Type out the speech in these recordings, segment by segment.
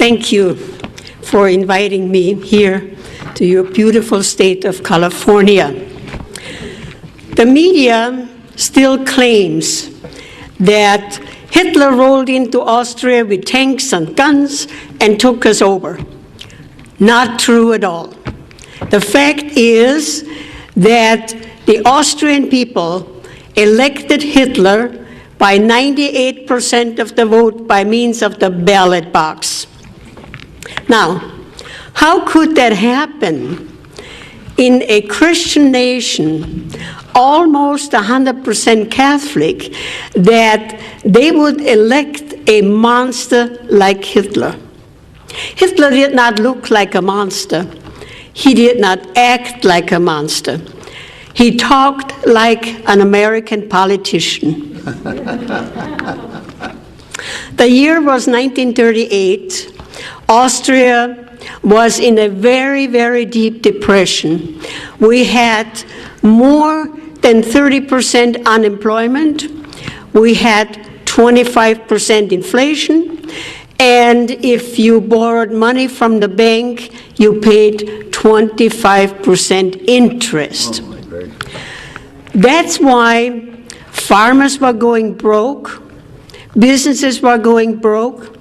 Thank you for inviting me here to your beautiful state of California. The media still claims that Hitler rolled into Austria with tanks and guns and took us over. Not true at all. The fact is that the Austrian people elected Hitler by 98% of the vote by means of the ballot box. Now, how could that happen in a Christian nation, almost 100% Catholic, that they would elect a monster like Hitler? Hitler did not look like a monster. He did not act like a monster. He talked like an American politician. The year was 1938. Austria was in a very, very deep depression. We had more than 30% unemployment. We had 25% inflation. And if you borrowed money from the bank, you paid 25% interest. That's why farmers were going broke, businesses were going broke,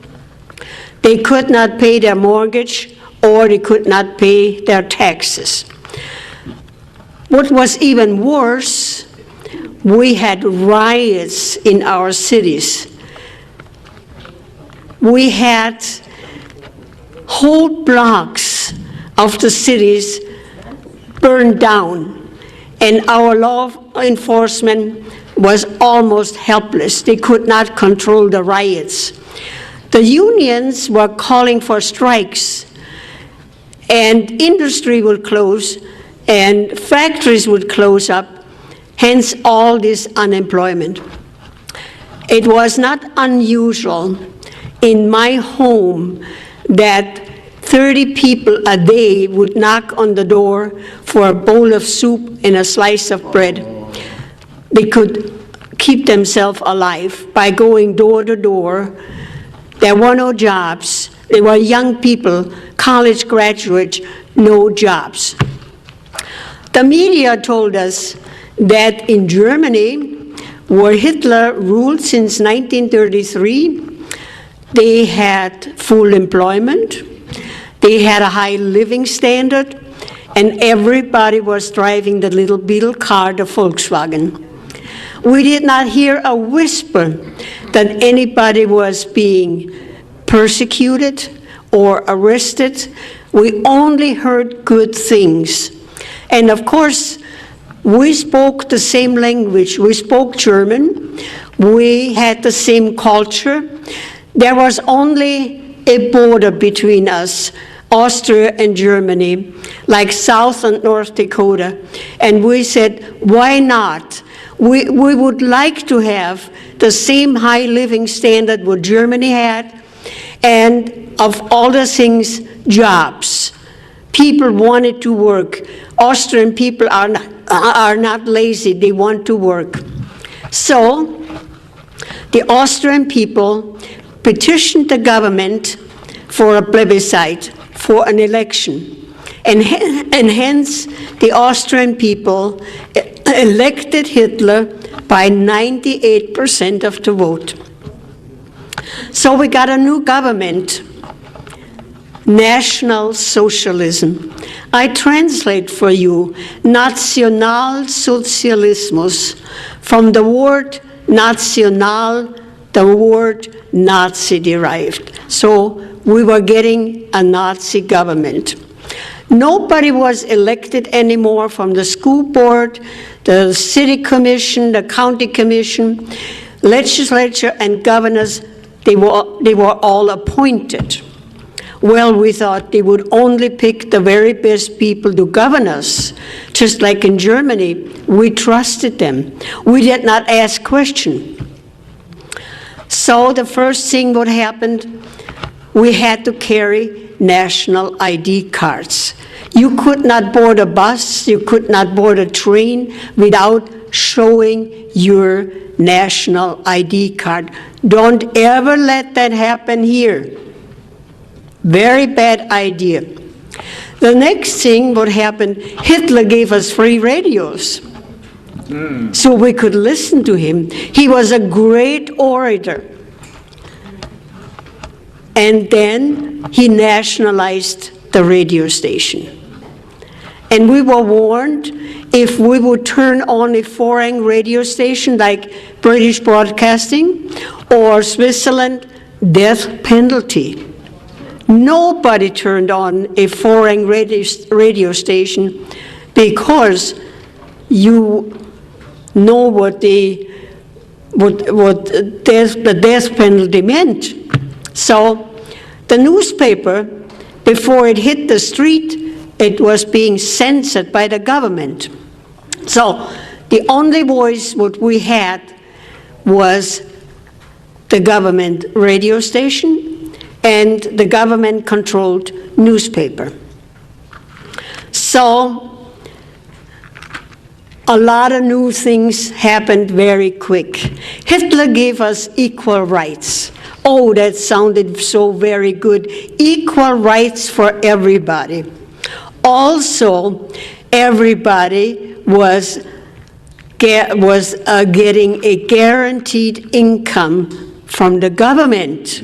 they could not pay their mortgage, or they could not pay their taxes. What was even worse, we had riots in our cities. We had whole blocks of the cities burned down, and our law enforcement was almost helpless. They could not control the riots. The unions were calling for strikes, and industry would close, and factories would close up, hence all this unemployment. It was not unusual in my home that 30 people a day would knock on the door for a bowl of soup and a slice of bread. They could keep themselves alive by going door to door. There were no jobs. There were young people, college graduates, no jobs. The media told us that in Germany, where Hitler ruled since 1933, they had full employment, they had a high living standard, and everybody was driving the little beetle car, the Volkswagen. We did not hear a whisper that anybody was being persecuted or arrested. We only heard good things. And of course, we spoke the same language. We spoke German. We had the same culture. There was only a border between us, Austria and Germany, like South and North Dakota. And we said, why not? We would like to have the same high living standard what Germany had, and of all the things, jobs. People wanted to work. Austrian people are not lazy, they want to work. So the Austrian people petitioned the government for a plebiscite, for an election. And hence, the Austrian people elected Hitler by 98% of the vote. So we got a new government, National Socialism. I translate for you, Nationalsozialismus, from the word national, the word Nazi derived. So we were getting a Nazi government. Nobody was elected anymore from the school board, the city commission, the county commission, legislature, and governors. They were all appointed. Well, we thought they would only pick the very best people to govern us. Just like in Germany, we trusted them. We did not ask questions. So the first thing what happened, we had to carry national ID cards. You could not board a bus, you could not board a train without showing your national ID card. Don't ever let that happen here. Very bad idea. The next thing what happened, Hitler gave us free radios. So we could listen to him. He was a great orator. And then he nationalized the radio station. And we were warned, if we would turn on a foreign radio station like British Broadcasting or Switzerland, death penalty. Nobody turned on a foreign radio station because you know what the death penalty meant. So the newspaper, before it hit the street, it was being censored by the government. So the only voice what we had was the government radio station and the government-controlled newspaper. So a lot of new things happened very quick. Hitler gave us equal rights. Oh, that sounded so very good. Equal rights for everybody. Also, everybody was getting a guaranteed income from the government.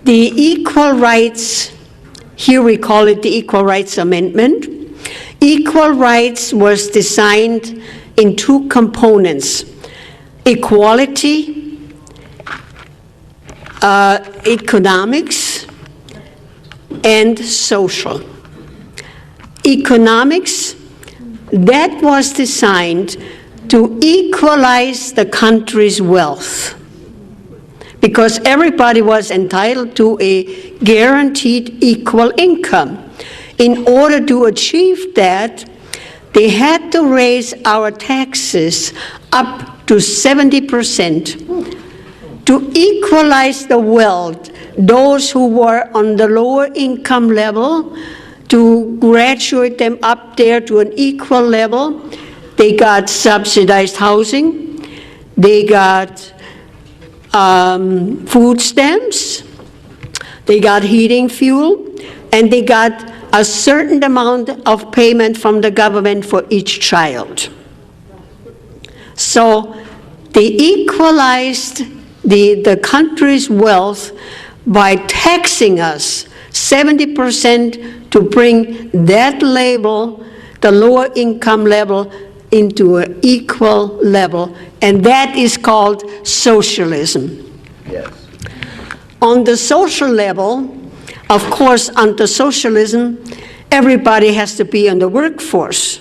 The equal rights, here we call it the Equal Rights Amendment. Equal rights was designed in two components: equality, economics, and social. Economics, that was designed to equalize the country's wealth, because everybody was entitled to a guaranteed equal income. In order to achieve that, they had to raise our taxes up to 70% to equalize the wealth. Those who were on the lower income level, to graduate them up there to an equal level, they got subsidized housing, they got food stamps, they got heating fuel, and they got a certain amount of payment from the government for each child. So they equalized the country's wealth by taxing us 70% to bring that level, the lower income level, into an equal level, and that is called socialism. Yes. On the social level, of course, under socialism, everybody has to be in the workforce.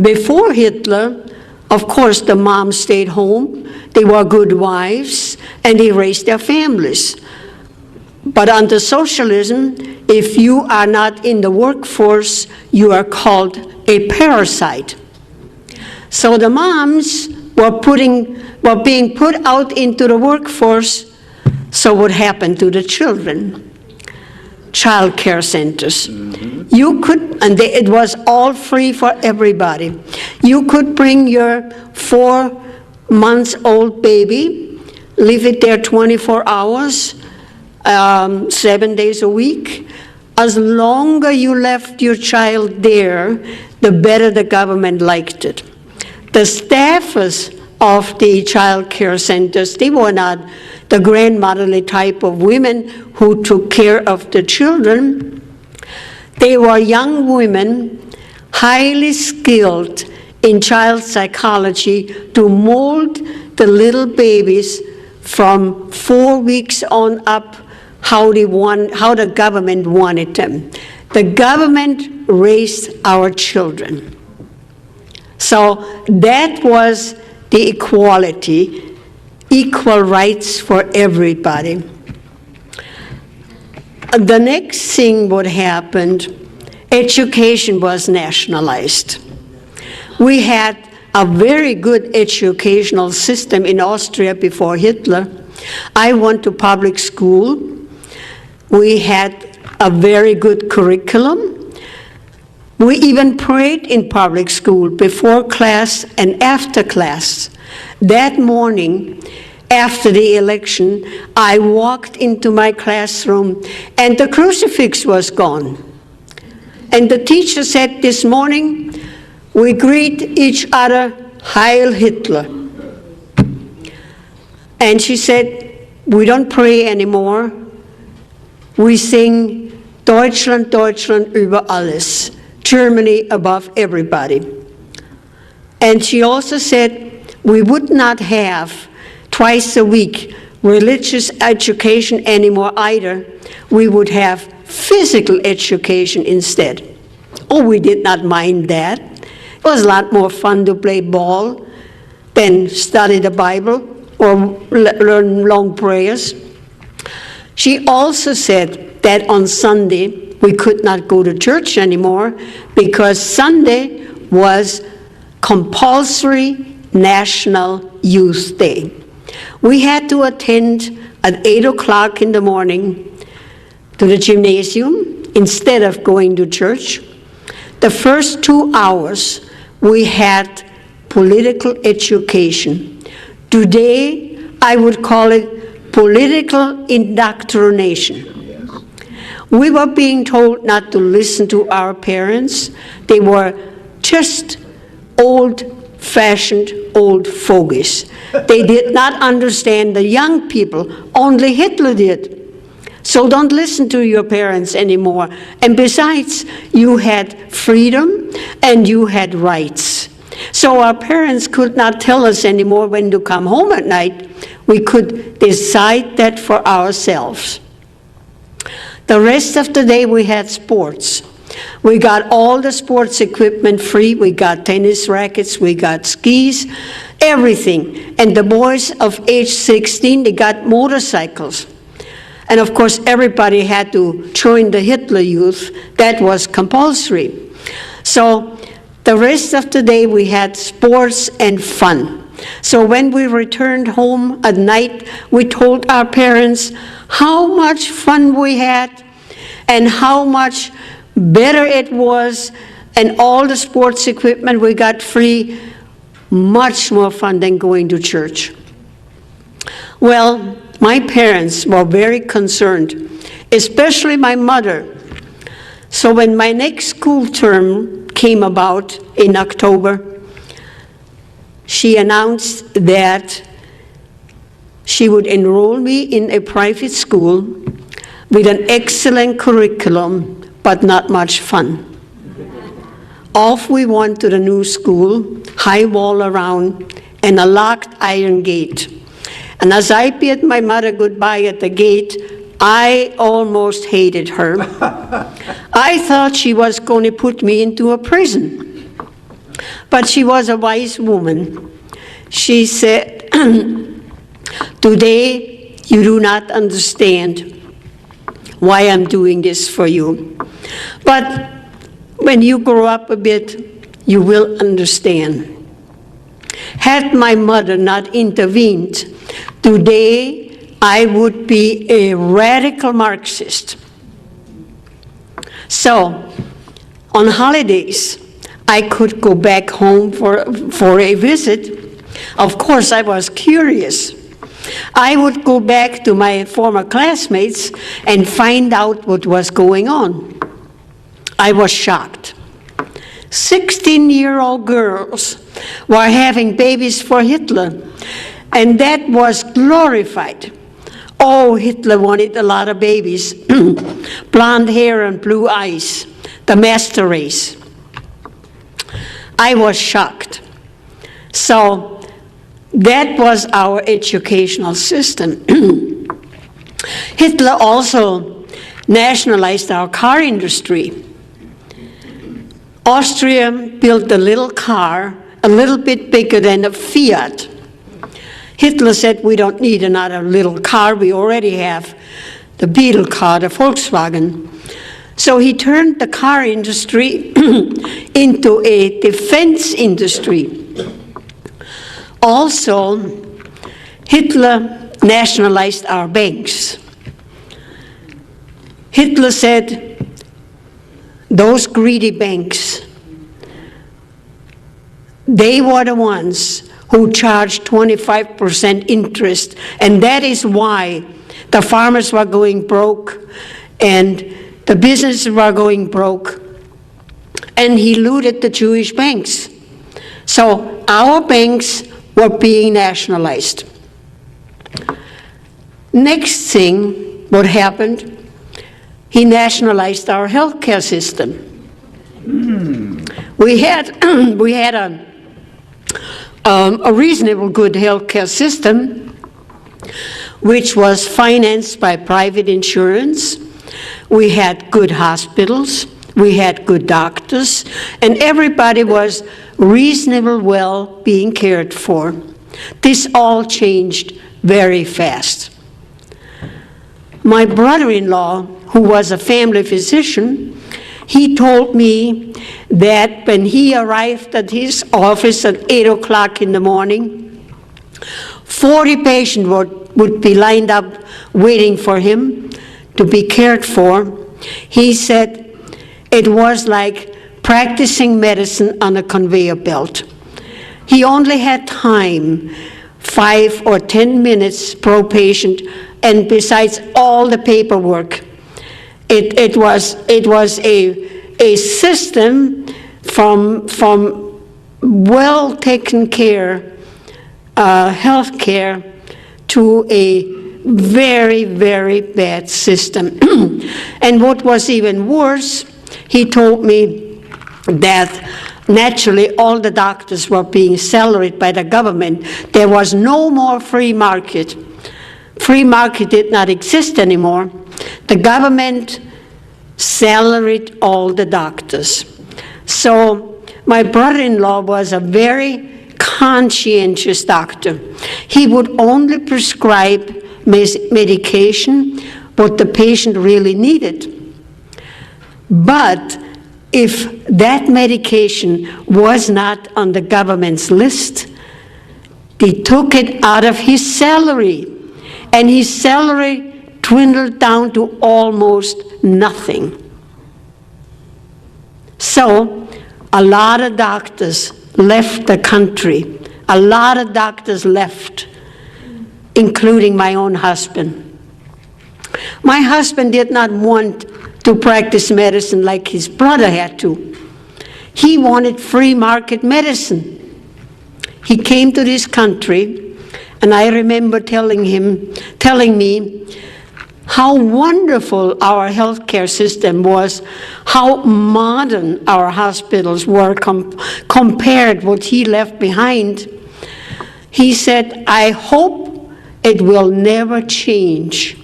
Before Hitler, of course, the moms stayed home, they were good wives, and they raised their families. But under socialism, if you are not in the workforce, you are called a parasite. So the moms were being put out into the workforce, so what happened to the children? Child care centers. You could, and it was all free for everybody. You could bring your 4-month-old baby, leave it there 24 hours, 7 days a week. As longer you left your child there, the better the government liked it. The staffers of the child care centers, they were not the grandmotherly type of women who took care of the children. They were young women, highly skilled in child psychology, to mold the little babies from 4 weeks on up how the government wanted them. The government raised our children. So that was the equality, equal rights for everybody. The next thing what happened, education was nationalized. We had a very good educational system in Austria before Hitler. I went to public school. We had a very good curriculum. We even prayed in public school before class and after class. That morning, after the election, I walked into my classroom and the crucifix was gone. And the teacher said, this morning, we greet each other, Heil Hitler. And she said, we don't pray anymore. We sing Deutschland, Deutschland über alles, Germany above everybody. And she also said, we would not have twice a week religious education anymore either. We would have physical education instead. Oh, we did not mind that. It was a lot more fun to play ball than study the Bible or learn long prayers. She also said that on Sunday we could not go to church anymore because Sunday was compulsory National Youth Day. We had to attend at 8 o'clock in the morning to the gymnasium instead of going to church. The first 2 hours we had political education. Today I would call it political indoctrination. We were being told not to listen to our parents. They were just old-fashioned old fogies. They did not understand the young people. Only Hitler did. So don't listen to your parents anymore. And besides, you had freedom and you had rights. So our parents could not tell us anymore when to come home at night. We could decide that for ourselves. The rest of the day we had sports. We got all the sports equipment free. We got tennis rackets, we got skis, everything. And the boys of age 16, they got motorcycles. And of course, everybody had to join the Hitler Youth. That was compulsory. So the rest of the day we had sports and fun. So when we returned home at night, we told our parents how much fun we had and how much better it was, and all the sports equipment we got free, much more fun than going to church. Well, my parents were very concerned, especially my mother. So when my next school term came about in October, she announced that she would enroll me in a private school with an excellent curriculum, but not much fun. Off we went to the new school, high wall around, and a locked iron gate. And as I bid my mother goodbye at the gate, I almost hated her. I thought she was going to put me into a prison. But she was a wise woman. She said, today you do not understand why I'm doing this for you. But when you grow up a bit, you will understand. Had my mother not intervened, today I would be a radical Marxist. So, on holidays, I could go back home for a visit. Of course, I was curious. I would go back to my former classmates and find out what was going on. I was shocked. 16-year-old girls were having babies for Hitler, and that was glorified. Oh, Hitler wanted a lot of babies, blonde hair and blue eyes, the master race. I was shocked. So that was our educational system. Hitler also nationalized our car industry. Austria built a little car, a little bit bigger than a Fiat. Hitler said, we don't need another little car, we already have the Beetle car, the Volkswagen. So he turned the car industry into a defense industry. Also, Hitler nationalized our banks. Hitler said, those greedy banks, they were the ones who charged 25% interest. And that is why the farmers were going broke and the businesses were going broke. And he looted the Jewish banks. So our banks were being nationalized. Next thing, what happened, he nationalized our healthcare system. We had a reasonable good healthcare system, which was financed by private insurance. We had good hospitals, we had good doctors, and everybody was reasonably well being cared for. This all changed very fast. My brother-in-law, who was a family physician, he told me that when he arrived at his office at 8 o'clock in the morning, 40 patients would be lined up waiting for him to be cared for. He said it was like practicing medicine on a conveyor belt. He only had time, 5 or 10 minutes per patient, and besides all the paperwork, it was a system from well taken care health care to a very, very bad system. And what was even worse, he told me that naturally all the doctors were being salaried by the government. There was no more free market. Free market did not exist anymore. The government salaried all the doctors. So my brother-in-law was a very conscientious doctor. He would only prescribe medication what the patient really needed. But if that medication was not on the government's list, they took it out of his salary, and his salary dwindled down to almost nothing. So a lot of doctors left the country. A lot of doctors left, including my own husband. My husband did not want to practice medicine like his brother had to. He wanted free market medicine. He came to this country, and I remember telling me how wonderful our healthcare system was, how modern our hospitals were compared what he left behind. He said, I hope it will never change.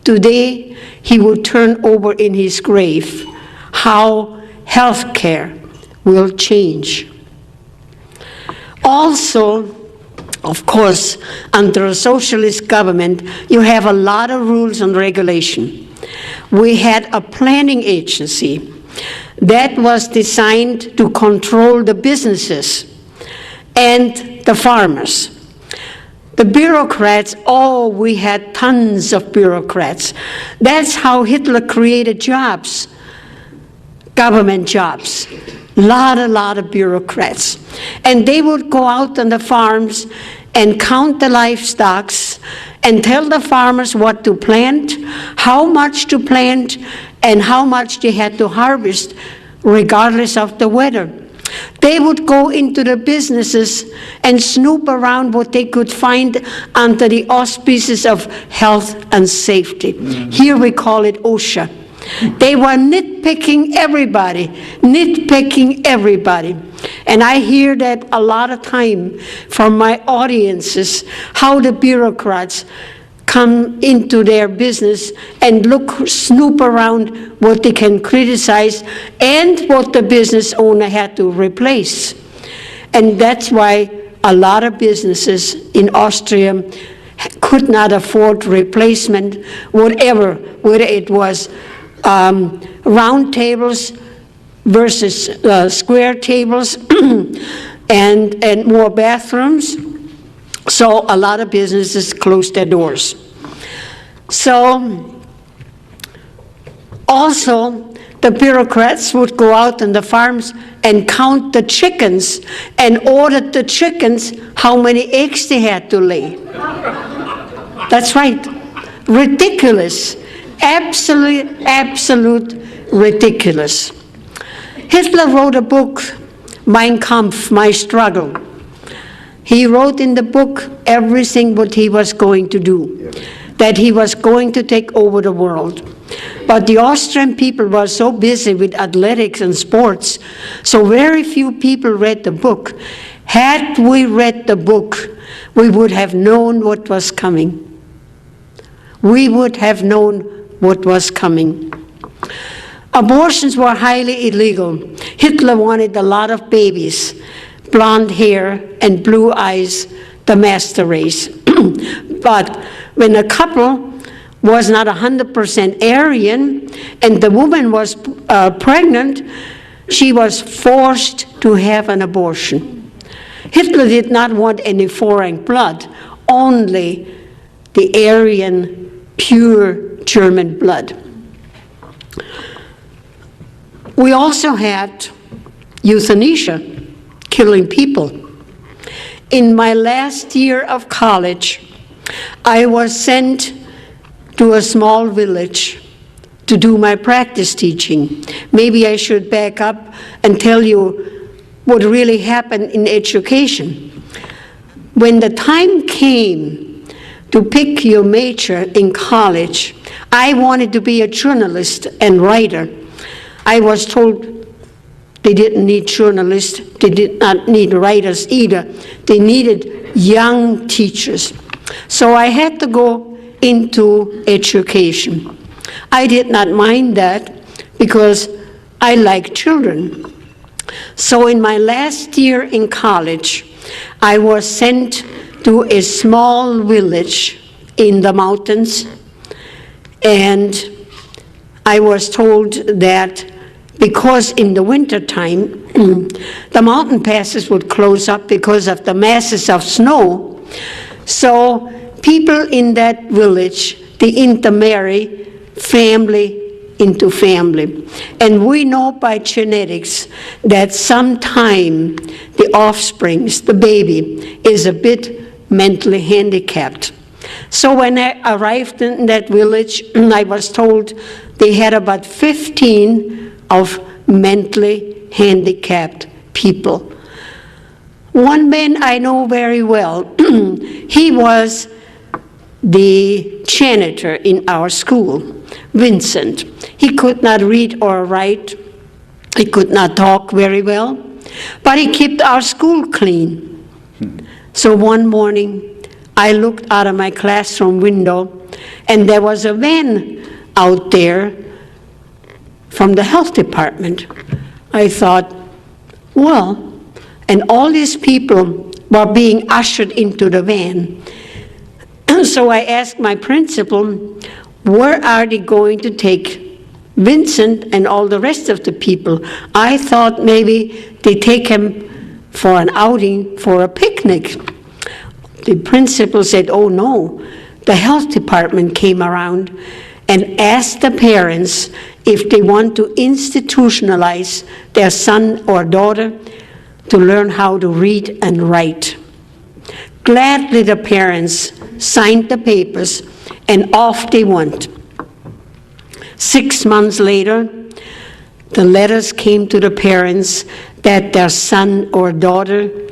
Today, he will turn over in his grave how healthcare will change. Also, of course, under a socialist government, you have a lot of rules and regulation. We had a planning agency that was designed to control the businesses and the farmers. The bureaucrats, we had tons of bureaucrats. That's how Hitler created jobs, government jobs. Lot of bureaucrats. And they would go out on the farms and count the livestock and tell the farmers what to plant, how much to plant, and how much they had to harvest, regardless of the weather. They would go into the businesses and snoop around what they could find under the auspices of health and safety. Mm-hmm. Here we call it OSHA. They were nitpicking everybody. And I hear that a lot of time from my audiences, how the bureaucrats come into their business and snoop around what they can criticize and what the business owner had to replace. And that's why a lot of businesses in Austria could not afford replacement, whether it was round tables versus square tables and more bathrooms. So a lot of businesses closed their doors. So also the bureaucrats would go out on the farms and count the chickens and ordered the chickens how many eggs they had to lay. That's right. Ridiculous. Absolute ridiculous. Hitler wrote a book, Mein Kampf, My Struggle. He wrote in the book everything what he was going to do, that he was going to take over the world. But the Austrian people were so busy with athletics and sports, so very few people read the book. Had we read the book, we would have known what was coming. We would have known what was coming. Abortions were highly illegal. Hitler wanted a lot of babies, blonde hair and blue eyes, the master race. But when a couple was not 100% Aryan and the woman was pregnant, she was forced to have an abortion. Hitler did not want any foreign blood, only the Aryan, pure German blood. We also had euthanasia, killing people. In my last year of college, I was sent to a small village to do my practice teaching. Maybe I should back up and tell you what really happened in education. When the time came to pick your major in college, I wanted to be a journalist and writer. I was told they didn't need journalists, they did not need writers either. They needed young teachers. So I had to go into education. I did not mind that because I like children. So in my last year in college, I was sent to a small village in the mountains, and I was told that because in the wintertime, the mountain passes would close up because of the masses of snow. So people in that village, they intermarry family into family. And we know by genetics that sometime the offsprings, the baby, is a bit mentally handicapped. So when I arrived in that village, I was told they had about 15 of mentally handicapped people. One man I know very well, he was the janitor in our school, Vincent. He could not read or write. He could not talk very well, but he kept our school clean. So one morning, I looked out of my classroom window, and there was a van out there from the health department. I thought, well, and all these people were being ushered into the van. So I asked my principal, where are they going to take Vincent and all the rest of the people? I thought maybe they take him for an outing, for a picnic. The principal said, oh no, the health department came around and asked the parents if they want to institutionalize their son or daughter to learn how to read and write. Gladly the parents signed the papers and off they went. 6 months later, the letters came to the parents that their son or daughter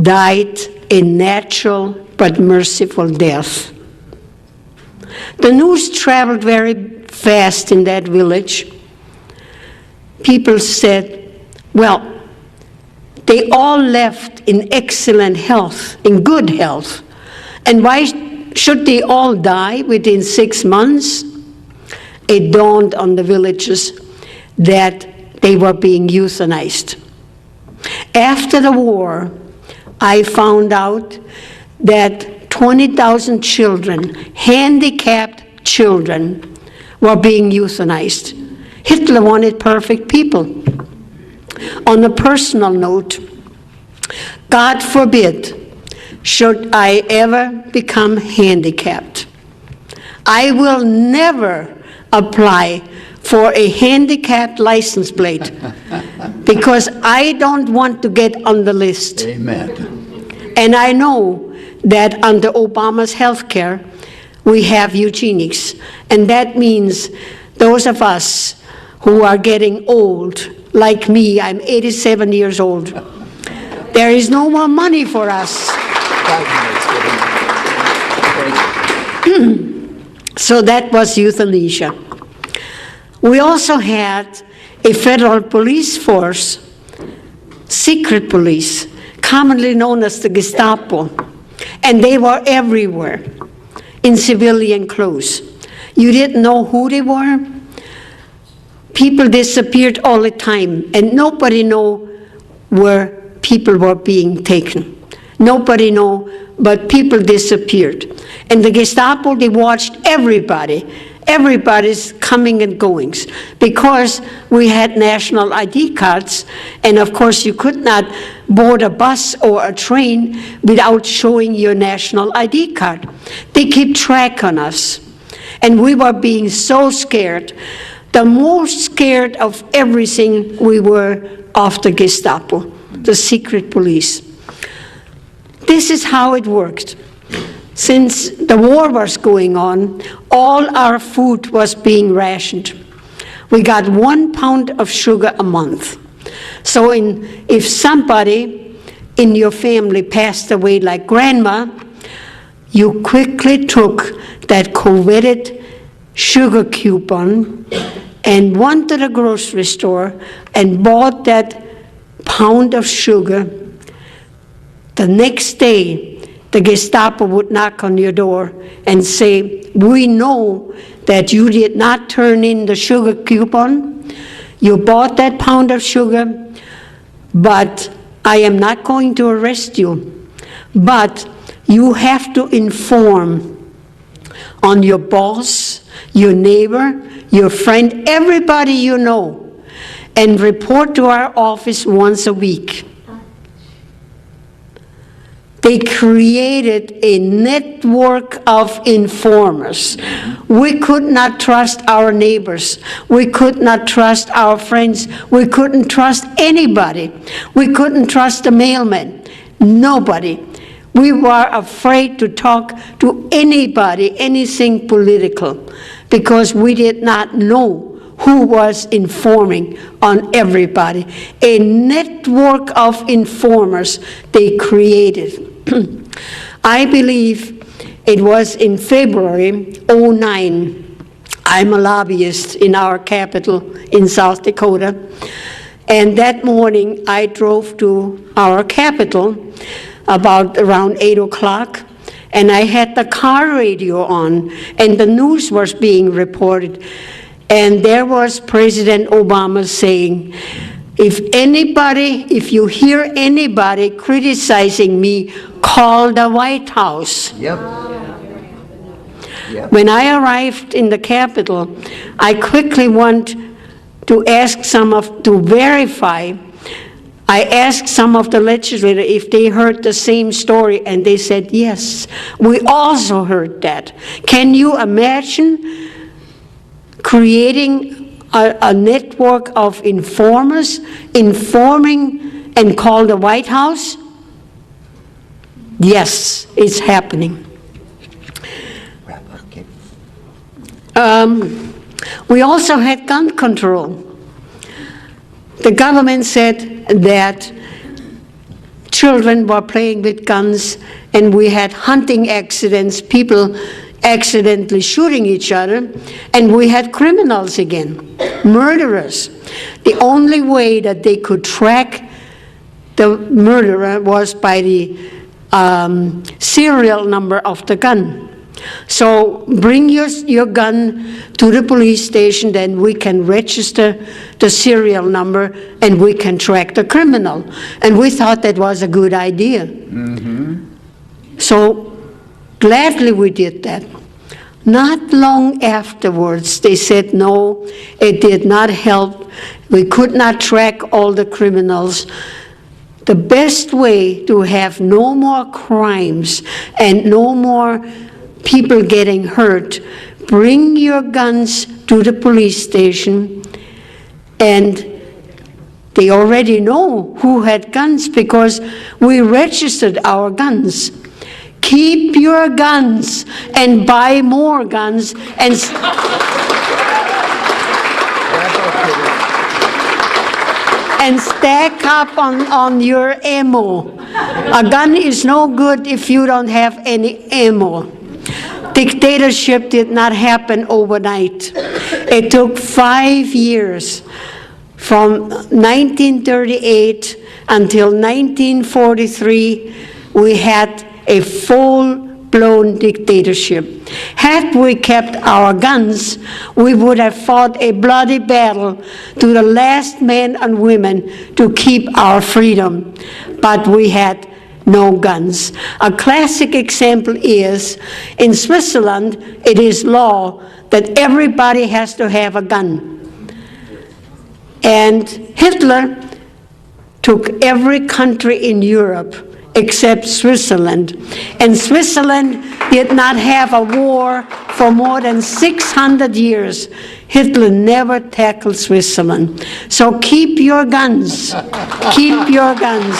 died a natural but merciful death. The news traveled very fast in that village. People said, well, they all left in excellent health, in good health. And why should they all die within 6 months? It dawned on the villagers that they were being euthanized. After the war, I found out that 20,000 children, handicapped children, were being euthanized. Hitler wanted perfect people. On a personal note, God forbid, should I ever become handicapped, I will never apply for a handicapped license plate because I don't want to get on the list. Amen. And I know that under Obama's health care, we have eugenics. And that means those of us who are getting old, like me, I'm 87 years old, there is no more money for us. So that was euthanasia. We also had a federal police force, secret police, commonly known as the Gestapo, and they were everywhere in civilian clothes. You didn't know who they were. People disappeared all the time, and nobody knew where people were being taken. Nobody knew, but people disappeared. And the Gestapo, they watched everybody's coming and goings, because we had national ID cards, and of course you could not board a bus or a train without showing your national ID card. They keep track on us, and we were being so scared. The most scared of everything we were of the Gestapo, the secret police. This is how it worked. Since the war was going on, all our food was being rationed. We got 1 pound of sugar a month. So if somebody in your family passed away like grandma, you quickly took that coveted sugar coupon and went to the grocery store and bought that pound of sugar. The next day, the Gestapo would knock on your door and say, "We know that you did not turn in the sugar coupon. You bought that pound of sugar, but I am not going to arrest you. But you have to inform on your boss, your neighbor, your friend, everybody you know, and report to our office once a week." They created a network of informers. We could not trust our neighbors. We could not trust our friends. We couldn't trust anybody. We couldn't trust the mailman. Nobody. We were afraid to talk to anybody, anything political, because we did not know who was informing on everybody. A network of informers they created. I believe it was in February '09. I'm a lobbyist in our capital in South Dakota. And that morning I drove to our capital about around 8 o'clock. And I had the car radio on, and the news was being reported. And there was President Obama saying, if you hear anybody criticizing me, call the White House. Yep. When I arrived in the Capitol, I quickly went to verify. I asked some of the legislators if they heard the same story, and they said, yes, we also heard that. Can you imagine creating a network of informers, informing and call the White House? Yes, it's happening. We also had gun control. The government said that children were playing with guns, and we had hunting accidents, people accidentally shooting each other, and we had criminals again, murderers. The only way that they could track the murderer was by the serial number of the gun. So bring your gun to the police station, then we can register the serial number and we can track the criminal. And we thought that was a good idea. Mm-hmm. So gladly we did that. Not long afterwards, they said no, it did not help. We could not track all the criminals. The best way to have no more crimes and no more people getting hurt bring your guns to the police station, and they already know who had guns because we registered our guns. Keep your guns and buy more guns and stack up on your ammo. A gun is no good if you don't have any ammo. Dictatorship did not happen overnight. It took 5 years, from 1938 until 1943, we had a full-blown dictatorship. Had we kept our guns, we would have fought a bloody battle to the last man and women to keep our freedom. But we had no guns. A classic example is, in Switzerland, it is law that everybody has to have a gun. And Hitler took every country in Europe except Switzerland. And Switzerland did not have a war for more than 600 years. Hitler never tackled Switzerland. So keep your guns. Keep your guns.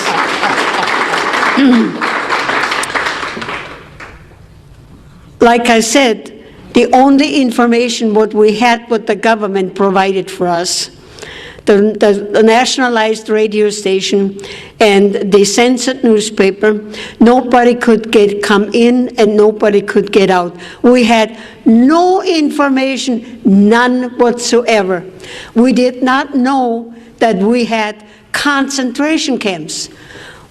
Like I said, the only information what we had, what the government provided for us, the nationalized radio station and the censored newspaper, nobody could come in and nobody could get out. We had no information, none whatsoever. We did not know that we had concentration camps.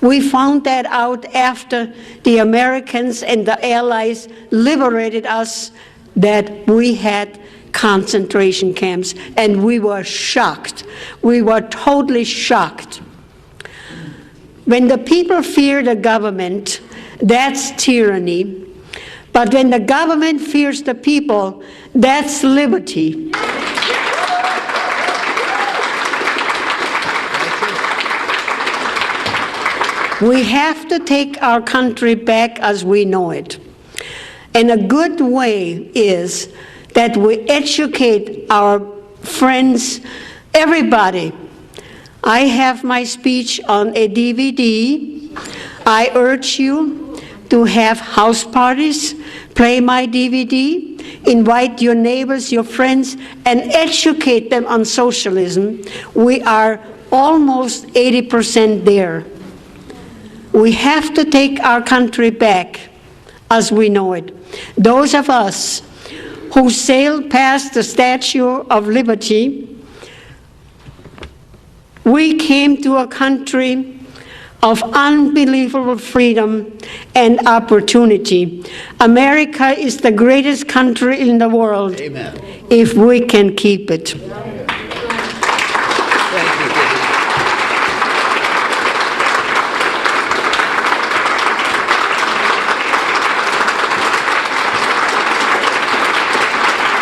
We found that out after the Americans and the Allies liberated us, that we had concentration camps, and we were shocked. We were totally shocked. When the people fear the government, that's tyranny. But when the government fears the people, that's liberty. We have to take our country back as we know it. And a good way is that we educate our friends, everybody. I have my speech on a DVD. I urge you to have house parties, play my DVD, invite your neighbors, your friends, and educate them on socialism. We are almost 80% there. We have to take our country back as we know it. Those of us who sailed past the Statue of Liberty, we came to a country of unbelievable freedom and opportunity. America is the greatest country in the world. Amen. If we can keep it.